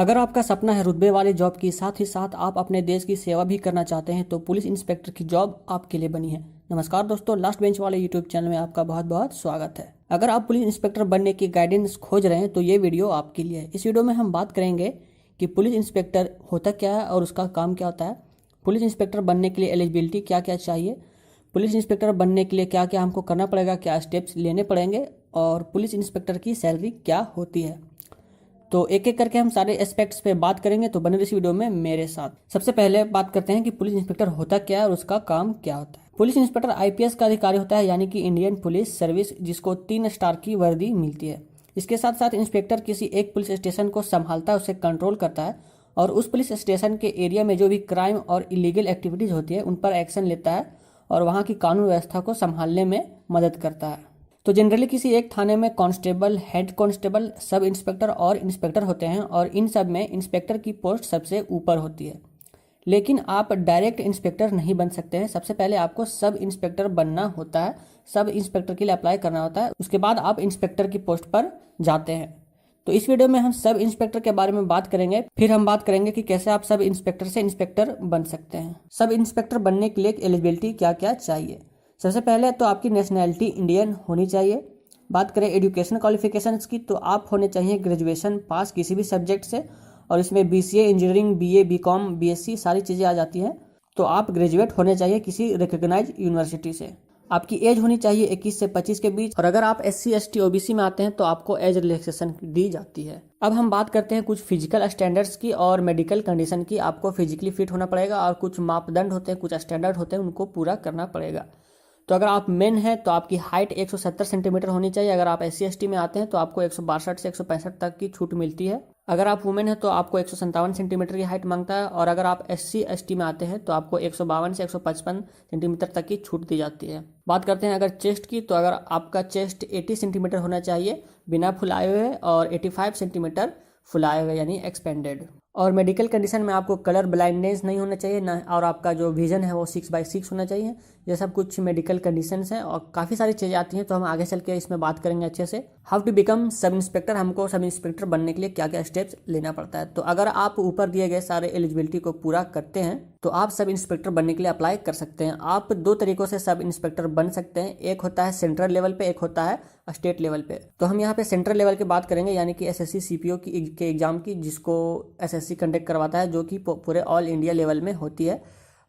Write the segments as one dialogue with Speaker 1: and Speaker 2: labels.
Speaker 1: अगर आपका सपना है रुतबे वाली जॉब की, साथ ही साथ आप अपने देश की सेवा भी करना चाहते हैं, तो पुलिस इंस्पेक्टर की जॉब आपके लिए बनी है। नमस्कार दोस्तों, लास्ट बेंच वाले यूट्यूब चैनल में आपका बहुत बहुत स्वागत है। अगर आप पुलिस इंस्पेक्टर बनने की गाइडेंस खोज रहे हैं तो ये वीडियो आपके लिए है। इस वीडियो में हम बात करेंगे कि पुलिस इंस्पेक्टर होता क्या है और उसका काम क्या होता है, पुलिस इंस्पेक्टर बनने के लिए एलिजिबिलिटी क्या क्या चाहिए, पुलिस इंस्पेक्टर बनने के लिए क्या क्या हमको करना पड़ेगा, क्या स्टेप्स लेने पड़ेंगे, और पुलिस इंस्पेक्टर की सैलरी क्या होती है। तो एक एक करके हम सारे एस्पेक्ट्स पे बात करेंगे, तो बने इस वीडियो में मेरे साथ। सबसे पहले बात करते हैं कि पुलिस इंस्पेक्टर होता क्या है और उसका काम क्या होता है। पुलिस इंस्पेक्टर आईपीएस का अधिकारी होता है, यानी कि इंडियन पुलिस सर्विस, जिसको 3 स्टार की वर्दी मिलती है। इसके साथ साथ इंस्पेक्टर किसी एक पुलिस स्टेशन को संभालता है, उसे कंट्रोल करता है और उस पुलिस स्टेशन के एरिया में जो भी क्राइम और इलीगल एक्टिविटीज होती है उन पर एक्शन लेता है और वहाँ की कानून व्यवस्था को संभालने में मदद करता है। तो जनरली किसी एक थाने में constable, head constable, sub inspector और इंस्पेक्टर होते हैं और इन सब में इंस्पेक्टर की पोस्ट सबसे ऊपर होती है। लेकिन आप डायरेक्ट इंस्पेक्टर नहीं बन सकते हैं। सबसे पहले आपको सब इंस्पेक्टर बनना होता है, सब इंस्पेक्टर के लिए अप्लाई करना होता है, उसके बाद आप इंस्पेक्टर की पोस्ट पर जाते हैं। तो इस वीडियो में हम सब इंस्पेक्टर के बारे में बात करेंगे, फिर हम बात करेंगे कि कैसे आप सब इंस्पेक्टर से इंस्पेक्टर बन सकते हैं। सब इंस्पेक्टर बनने के लिए एलिजिबिलिटी क्या क्या चाहिए। सबसे पहले तो आपकी नेशनैलिटी इंडियन होनी चाहिए। बात करें एजुकेशन क्वालिफिकेशंस की, तो आप होने चाहिए ग्रेजुएशन पास किसी भी सब्जेक्ट से, और इसमें BCA, engineering, BA, BCom, BSc सारी चीज़ें आ जाती हैं। तो आप ग्रेजुएट होने चाहिए किसी रिकॉग्नाइज यूनिवर्सिटी से। आपकी एज होनी चाहिए 21 से 25 के बीच, और अगर आप SC ST OBC में आते हैं तो आपको एज रिलैक्सेशन दी जाती है। अब हम बात करते हैं कुछ फिजिकल स्टैंडर्ड्स की और मेडिकल कंडीशन की। आपको फिजिकली फिट होना पड़ेगा और कुछ मापदंड होते हैं, कुछ स्टैंडर्ड होते हैं, उनको पूरा करना पड़ेगा। तो अगर आप मेन हैं तो आपकी हाइट 170 सेंटीमीटर होनी चाहिए। अगर आप SC ST में आते हैं तो आपको 162 से 165 तक की छूट मिलती है। अगर आप वुमेन हैं तो आपको 157 सेंटीमीटर की हाइट मांगता है, और अगर आप SC ST में आते हैं तो आपको 152 से 155 सेंटीमीटर तक की छूट दी जाती है। बात करते हैं अगर चेस्ट की, तो अगर आपका चेस्ट 80 सेंटीमीटर होना चाहिए बिना फुलाए हुए, और 85 सेंटीमीटर फुलाए हुए यानी एक्सपेंडेड। और मेडिकल कंडीशन में आपको कलर ब्लाइंडनेस नहीं होना चाहिए ना, और आपका जो विजन है वो 6/6 होना चाहिए। ये सब कुछ मेडिकल कंडीशंस हैं और काफ़ी सारी चीज़ें आती हैं, तो हम आगे चल के इसमें बात करेंगे अच्छे से। How to become sub inspector, हमको सब इंस्पेक्टर बनने के लिए क्या क्या स्टेप्स लेना पड़ता है। तो अगर आप ऊपर दिए गए सारे एलिजिबिलिटी को पूरा करते हैं तो आप सब इंस्पेक्टर बनने के लिए अप्लाई कर सकते हैं। आप 2 तरीकों से सब इंस्पेक्टर बन सकते हैं, एक होता है सेंट्रल लेवल पे, एक होता है स्टेट लेवल पे। तो हम यहाँ पे सेंट्रल लेवल की बात करेंगे, यानी कि SSC CPO के एग्जाम की, जिसको SSC कंडक्ट करवाता है, जो कि पूरे ऑल इंडिया लेवल में होती है।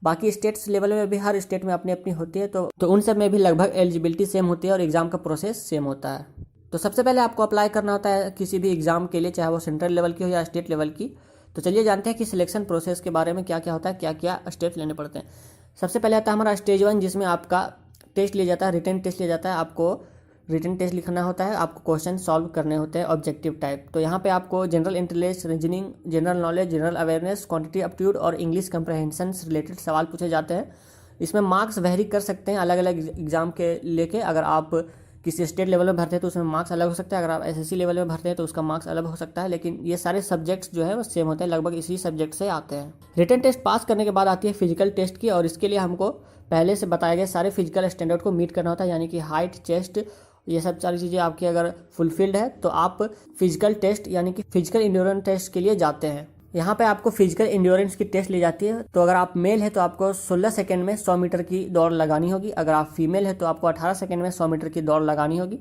Speaker 1: बाकी स्टेट्स लेवल में भी हर स्टेट में अपनी अपनी होती है, तो उन सब में भी लगभग एलिजिबिलिटी सेम होती है और एग्जाम का प्रोसेस सेम होता है। तो सबसे पहले आपको अप्लाई करना होता है किसी भी एग्जाम के लिए, चाहे वो सेंट्रल लेवल की हो या स्टेट लेवल की। तो चलिए जानते हैं कि सिलेक्शन प्रोसेस के बारे में क्या क्या होता है, क्या क्या स्टेप्स लेने पड़ते हैं। सबसे पहले आता है हमारा स्टेज 1, जिसमें आपका टेस्ट लिया जाता है, रिटन टेस्ट लिया जाता है। आपको रिटन टेस्ट लिखना होता है, आपको क्वेश्चन सॉल्व करने होते हैं ऑब्जेक्टिव टाइप। तो यहाँ पे आपको general intelligence, reasoning, general knowledge, general awareness, quantity aptitude और इंग्लिश कंप्रहेंशन से रिलेटेड सवाल पूछे जाते हैं। इसमें मार्क्स वेरी कर सकते हैं अलग अलग एग्जाम के लेके। अगर आप किसी स्टेट लेवल में भरते हैं तो उसमें मार्क्स अलग हो सकता है, अगर आप SSC लेवल में भरते हैं तो उसका मार्क्स अलग हो सकता है, लेकिन ये सारे सब्जेक्ट्स जो है वो सेम होते हैं, लगभग इसी सब्जेक्ट से आते हैं। रिटन टेस्ट पास करने के बाद आती है फिजिकल टेस्ट की, और इसके लिए हमको पहले से बताए गए सारे फिजिकल स्टैंडर्ड को मीट करना होता है, यानी कि हाइट, चेस्ट, ये सब सारी चीज़ें आपकी अगर फुलफिल्ड है तो आप फिजिकल टेस्ट यानी कि फिजिकल इंड्योरेंस टेस्ट के लिए जाते हैं। यहाँ पे आपको फिजिकल इंड्योरेंस की टेस्ट ली जाती है। तो अगर आप मेल है तो आपको 16 सेकंड में 100 मीटर की दौड़ लगानी होगी। अगर आप फीमेल है तो आपको 18 सेकंड में 100 मीटर की दौड़ लगानी होगी।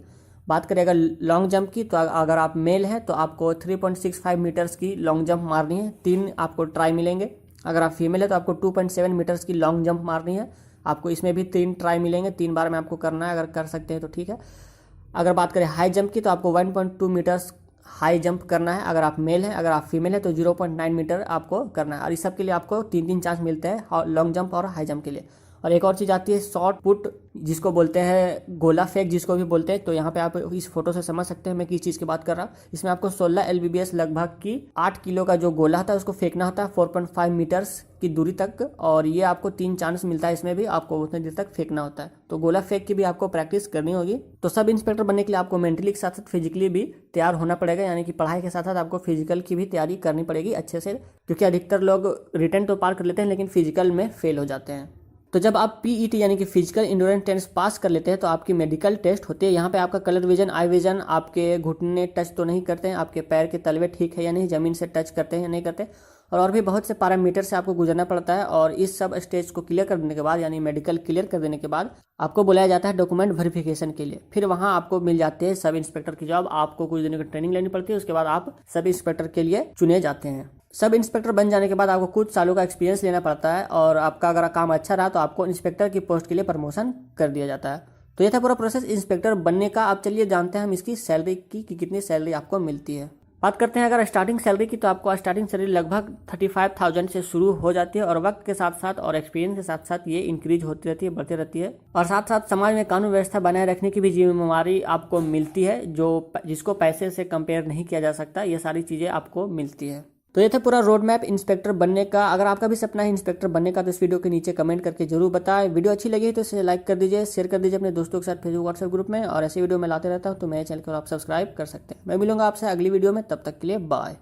Speaker 1: बात करें अगर लॉन्ग जंप की, तो अगर आप मेल है तो आपको 3.65 मीटर्स की लॉन्ग जंप मारनी है, 3 आपको ट्राई मिलेंगे। अगर आप फीमेल है तो आपको 2.7 मीटर्स की लॉन्ग जंप मारनी है, आपको इसमें भी 3 ट्राई मिलेंगे, 3 बार में आपको करना है, अगर कर सकते हैं तो ठीक है। अगर बात करें हाई जंप की, तो आपको 1.2 मीटर्स हाई जंप करना है, अगर आप मेल है। अगर आप फीमेल है तो 0.9 मीटर आपको करना है, और इस सब के लिए आपको 3 चांस मिलते हैं, लॉन्ग जंप और हाई जंप के लिए। और एक और चीज़ आती है शॉर्ट पुट, जिसको बोलते हैं गोला फेंक, जिसको भी बोलते हैं। तो यहाँ पे आप इस फोटो से समझ सकते हैं मैं किस चीज़ की बात कर रहा हूँ। इसमें आपको 16 LBBS लगभग की 8 किलो का जो गोला होता है उसको फेंकना होता है 4.5 मीटर्स की दूरी तक, और ये आपको 3 चांस मिलता है, इसमें भी आपको उतने देर तक फेंकना होता है। तो गोला फेंक की भी आपको प्रैक्टिस करनी होगी। तो सब इंस्पेक्टर बनने के लिए आपको मेंटली के साथ साथ फिजिकली भी तैयार होना पड़ेगा, यानी कि पढ़ाई के साथ साथ आपको फिजिकल की भी तैयारी करनी पड़ेगी अच्छे से, क्योंकि अधिकतर लोग रिटन तो पार कर लेते हैं लेकिन फिजिकल में फेल हो जाते हैं। तो जब आप पीईटी यानी कि फिजिकल इंड्योरेंस टेस्ट पास कर लेते हैं तो आपकी मेडिकल टेस्ट होती है। यहाँ पे आपका कलर विजन, आई विजन, आपके घुटने टच तो नहीं करते हैं, आपके पैर के तलवे ठीक है या नहीं, ज़मीन से टच करते हैं या नहीं करते, और भी बहुत से पैरामीटर से आपको गुजरना पड़ता है। और इस सब स्टेज को क्लियर कर देने के बाद यानी मेडिकल क्लियर कर देने के बाद आपको बुलाया जाता है डॉक्यूमेंट वेरिफिकेशन के लिए। फिर वहाँ आपको मिल जाती है सब इंस्पेक्टर की जॉब। आपको कुछ दिनों की ट्रेनिंग लेनी पड़ती है, उसके बाद आप सब इंस्पेक्टर के लिए चुने जाते हैं। सब इंस्पेक्टर बन जाने के बाद आपको कुछ सालों का एक्सपीरियंस लेना पड़ता है, और आपका अगर काम अच्छा रहा तो आपको इंस्पेक्टर की पोस्ट के लिए प्रमोशन कर दिया जाता है। तो ये था पूरा प्रोसेस इंस्पेक्टर बनने का। अब चलिए जानते हैं हम इसकी सैलरी की कि कितनी सैलरी आपको मिलती है। बात करते हैं अगर स्टार्टिंग सैलरी की, तो आपको स्टार्टिंग सैलरी लगभग 35,000 से शुरू हो जाती है, और वक्त के साथ साथ और एक्सपीरियंस के साथ साथ ये इंक्रीज होती रहती है, बढ़ती रहती है। और साथ साथ समाज में कानून व्यवस्था बनाए रखने की भी जिम्मेवारी आपको मिलती है, जिसको पैसे से कंपेयर नहीं किया जा सकता। ये सारी चीज़ें आपको मिलती है। तो ये था पूरा रोड मैप इंस्पेक्टर बनने का। अगर आपका भी सपना है इंस्पेक्टर बनने का तो इस वीडियो के नीचे कमेंट करके जरूर बताएं। वीडियो अच्छी लगी तो इसे लाइक कर दीजिए, शेयर कर दीजिए अपने दोस्तों के साथ फेसबुक व्हाट्सएप ग्रुप में, और ऐसे वीडियो मैं लाते रहता हूँ तो मेरे चैनल को आप सब्सक्राइब कर सकते हैं। मैं मिलूंगा आपसे अगली वीडियो में, तब तक के लिए बाय।